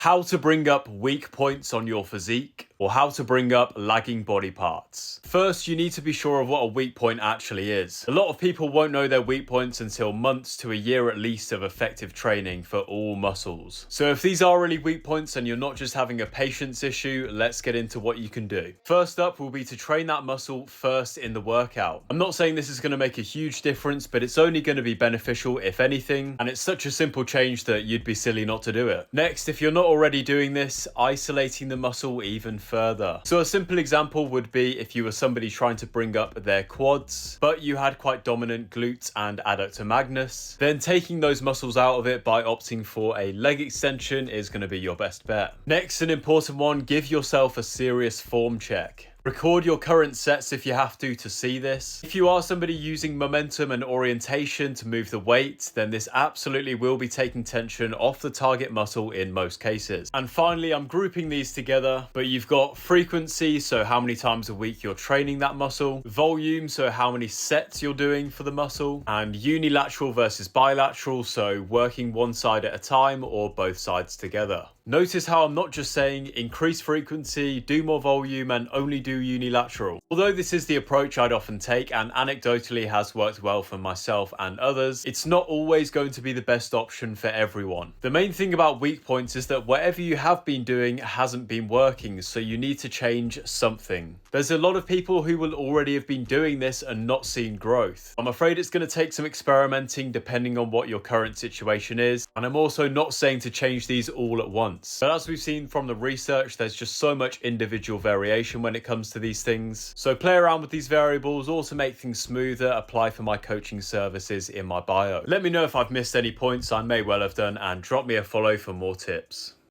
How to bring up weak points on your physique, or how to bring up lagging body parts. First, you need to be sure of what a weak point actually is. A lot of people won't know their weak points until months to a year at least of effective training for all muscles. So if these are really weak points and you're not just having a patience issue, let's get into what you can do. First up will be to train that muscle first in the workout. I'm not saying this is going to make a huge difference, but it's only going to be beneficial if anything, and it's such a simple change that you'd be silly not to do it. Next, if you're not already doing this, isolating the muscle even further. So a simple example would be if you were somebody trying to bring up their quads, but you had quite dominant glutes and adductor magnus, then taking those muscles out of it by opting for a leg extension is going to be your best bet. Next, an important one, give yourself a serious form check. Record your current sets if you have to see this. If you are somebody using momentum and orientation to move the weight, then this absolutely will be taking tension off the target muscle in most cases. And finally, I'm grouping these together, but you've got frequency, so how many times a week you're training that muscle, volume, so how many sets you're doing for the muscle, and unilateral versus bilateral, so working one side at a time or both sides together. Notice how I'm not just saying increase frequency, do more volume, and only do unilateral. Although this is the approach I'd often take and anecdotally has worked well for myself and others, it's not always going to be the best option for everyone. The main thing about weak points is that whatever you have been doing hasn't been working, so you need to change something. There's a lot of people who will already have been doing this and not seen growth. I'm afraid it's going to take some experimenting depending on what your current situation is, and I'm also not saying to change these all at once. But as we've seen from the research, there's just so much individual variation when it comes to these things. So play around with these variables, or to make things smoother, apply for my coaching services in my bio. Let me know if I've missed any points, I may well have done, and drop me a follow for more tips.